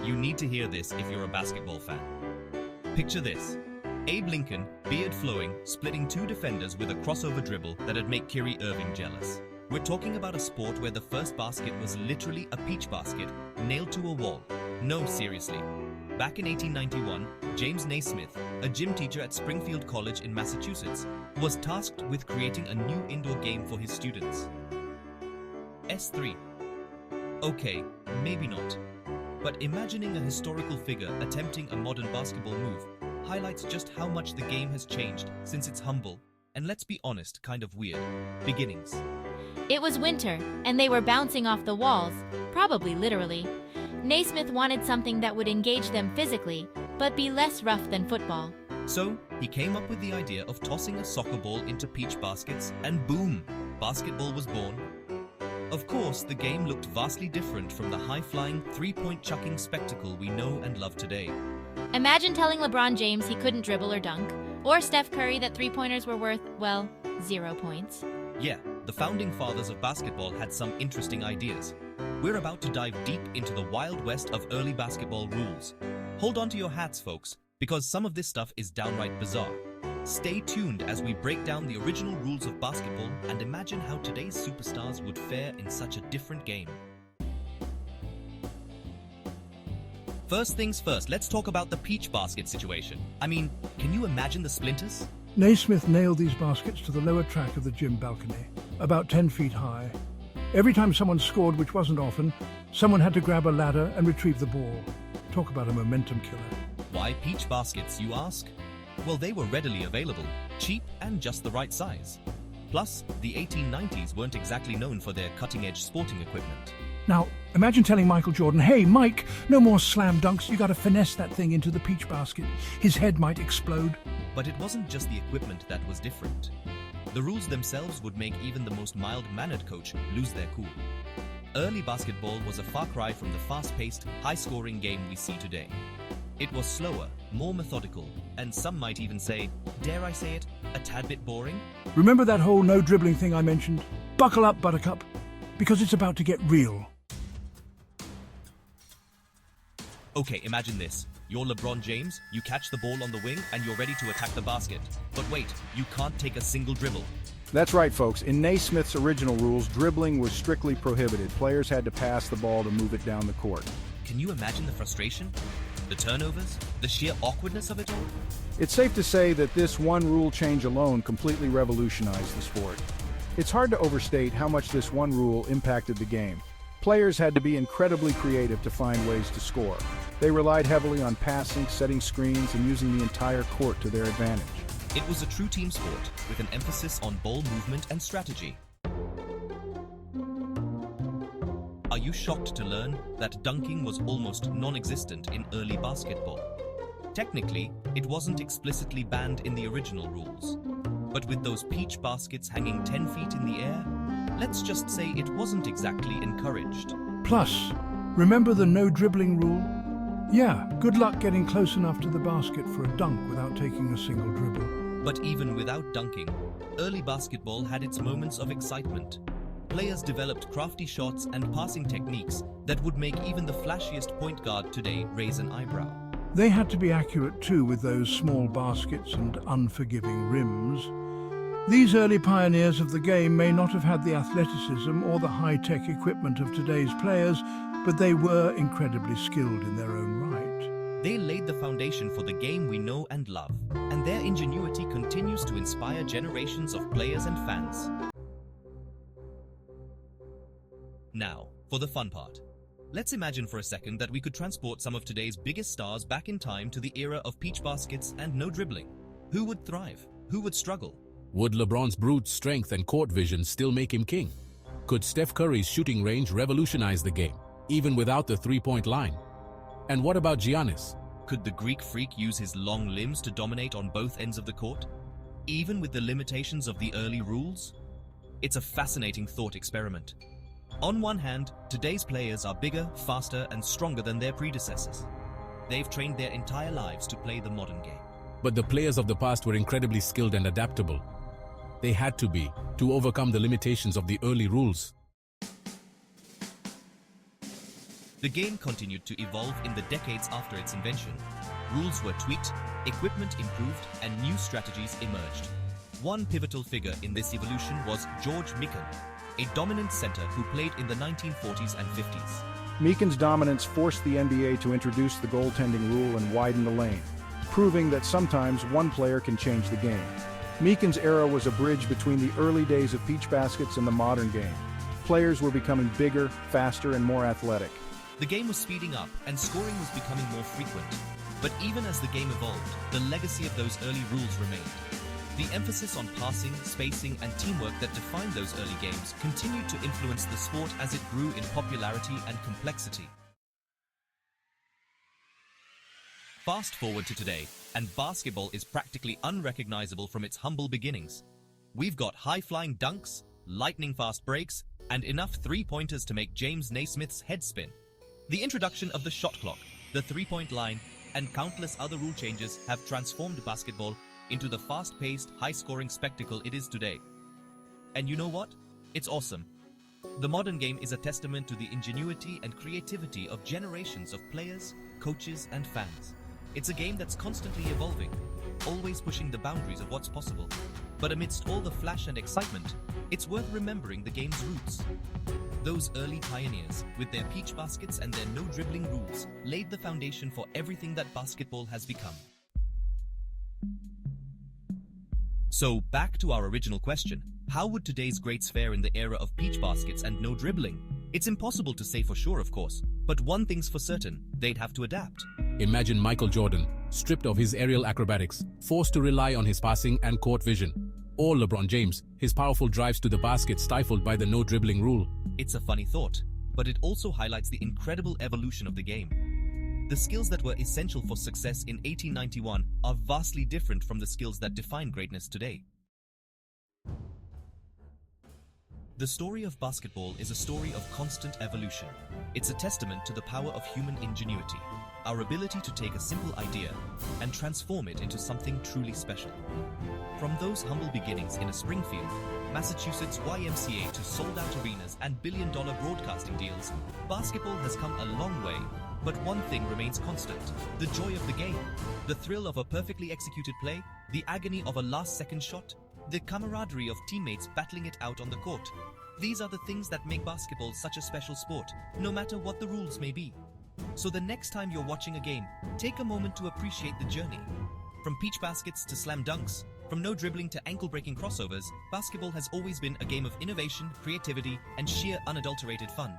You need to hear this if you're a basketball fan. Picture this. Abe Lincoln, beard flowing, splitting two defenders with a crossover dribble that'd make Kyrie Irving jealous. We're talking about a sport where the first basket was literally a peach basket nailed to a wall. No, seriously. Back in 1891, James Naismith, a gym teacher at Springfield College in Massachusetts, was tasked with creating a new indoor game for his students. S3. Okay, maybe not. But imagining a historical figure attempting a modern basketball move highlights just how much the game has changed since its humble, and let's be honest, kind of weird, beginnings. It was winter, and they were bouncing off the walls, probably literally. Naismith wanted something that would engage them physically, but be less rough than football. So, he came up with the idea of tossing a soccer ball into peach baskets, and boom, basketball was born. Of course, the game looked vastly different from the high-flying, three-point chucking spectacle we know and love today. Imagine telling LeBron James he couldn't dribble or dunk, or Steph Curry that three-pointers were worth, well, 0 points. Yeah, the founding fathers of basketball had some interesting ideas. We're about to dive deep into the wild west of early basketball rules. Hold on to your hats, folks, because some of this stuff is downright bizarre. Stay tuned as we break down the original rules of basketball and imagine how today's superstars would fare in such a different game. First things first, let's talk about the peach basket situation. I mean, can you imagine the splinters? Naismith nailed these baskets to the lower track of the gym balcony, about 10 feet high. Every time someone scored, which wasn't often, someone had to grab a ladder and retrieve the ball. Talk about a momentum killer. Why peach baskets, you ask? Well, they were readily available, cheap and just the right size. Plus, the 1890s weren't exactly known for their cutting-edge sporting equipment. Now, imagine telling Michael Jordan, "Hey, Mike, no more slam dunks, you gotta finesse that thing into the peach basket." His head might explode. But it wasn't just the equipment that was different. The rules themselves would make even the most mild-mannered coach lose their cool. Early basketball was a far cry from the fast-paced, high-scoring game we see today. It was slower, more methodical, and some might even say, dare I say it, a tad bit boring? Remember that whole no-dribbling thing I mentioned? Buckle up, Buttercup, because it's about to get real. Okay, imagine this. You're LeBron James, you catch the ball on the wing, and you're ready to attack the basket. But wait, you can't take a single dribble. That's right, folks. In Naismith's original rules, dribbling was strictly prohibited. Players had to pass the ball to move it down the court. Can you imagine the frustration? The turnovers? The sheer awkwardness of it all? It's safe to say that this one rule change alone completely revolutionized the sport. It's hard to overstate how much this one rule impacted the game. Players had to be incredibly creative to find ways to score. They relied heavily on passing, setting screens, and using the entire court to their advantage. It was a true team sport, with an emphasis on ball movement and strategy. Are you shocked to learn that dunking was almost non-existent in early basketball? Technically, it wasn't explicitly banned in the original rules. But with those peach baskets hanging 10 feet in the air, let's just say it wasn't exactly encouraged. Plus, remember the no-dribbling rule? Yeah, good luck getting close enough to the basket for a dunk without taking a single dribble. But even without dunking, early basketball had its moments of excitement. Players developed crafty shots and passing techniques that would make even the flashiest point guard today raise an eyebrow. They had to be accurate too with those small baskets and unforgiving rims. These early pioneers of the game may not have had the athleticism or the high-tech equipment of today's players, but they were incredibly skilled in their own right. They laid the foundation for the game we know and love, and their ingenuity continues to inspire generations of players and fans. Now, for the fun part. Let's imagine for a second that we could transport some of today's biggest stars back in time to the era of peach baskets and no dribbling. Who would thrive? Who would struggle? Would LeBron's brute strength and court vision still make him king? Could Steph Curry's shooting range revolutionize the game, even without the three-point line? And what about Giannis? Could the Greek freak use his long limbs to dominate on both ends of the court, even with the limitations of the early rules? It's a fascinating thought experiment. On one hand, today's players are bigger, faster, and stronger than their predecessors. They've trained their entire lives to play the modern game. But the players of the past were incredibly skilled and adaptable. They had to be, to overcome the limitations of the early rules. The game continued to evolve in the decades after its invention. Rules were tweaked, equipment improved, and new strategies emerged. One pivotal figure in this evolution was George Mikan, a dominant center who played in the 1940s and 50s. Meekin's dominance forced the NBA to introduce the goaltending rule and widen the lane, proving that sometimes one player can change the game. Meekin's era was a bridge between the early days of peach baskets and the modern game. Players were becoming bigger, faster, and more athletic. The game was speeding up and scoring was becoming more frequent. But even as the game evolved, the legacy of those early rules remained. The emphasis on passing, spacing, and teamwork that defined those early games continued to influence the sport as it grew in popularity and complexity. Fast forward to today, and basketball is practically unrecognizable from its humble beginnings. We've got high-flying dunks, lightning-fast breaks, and enough three-pointers to make James Naismith's head spin. The introduction of the shot clock, the three-point line, and countless other rule changes have transformed basketball into the fast-paced, high-scoring spectacle it is today. And you know what? It's awesome. The modern game is a testament to the ingenuity and creativity of generations of players, coaches, and fans. It's a game that's constantly evolving, always pushing the boundaries of what's possible. But amidst all the flash and excitement, it's worth remembering the game's roots. Those early pioneers, with their peach baskets and their no-dribbling rules, laid the foundation for everything that basketball has become. So, back to our original question. How would today's greats fare in the era of peach baskets and no dribbling? It's impossible to say for sure, of course, but one thing's for certain, they'd have to adapt. Imagine Michael Jordan, stripped of his aerial acrobatics, forced to rely on his passing and court vision. Or LeBron James, his powerful drives to the basket stifled by the no-dribbling rule. It's a funny thought, but it also highlights the incredible evolution of the game. The skills that were essential for success in 1891 are vastly different from the skills that define greatness today. The story of basketball is a story of constant evolution. It's a testament to the power of human ingenuity, our ability to take a simple idea and transform it into something truly special. From those humble beginnings in a Springfield, Massachusetts YMCA to sold-out arenas and billion-dollar broadcasting deals, basketball has come a long way, but one thing remains constant: the joy of the game, the thrill of a perfectly executed play, the agony of a last-second shot, the camaraderie of teammates battling it out on the court. These are the things that make basketball such a special sport, no matter what the rules may be. So the next time you're watching a game, take a moment to appreciate the journey. From peach baskets to slam dunks, from no dribbling to ankle-breaking crossovers, basketball has always been a game of innovation, creativity, and sheer unadulterated fun.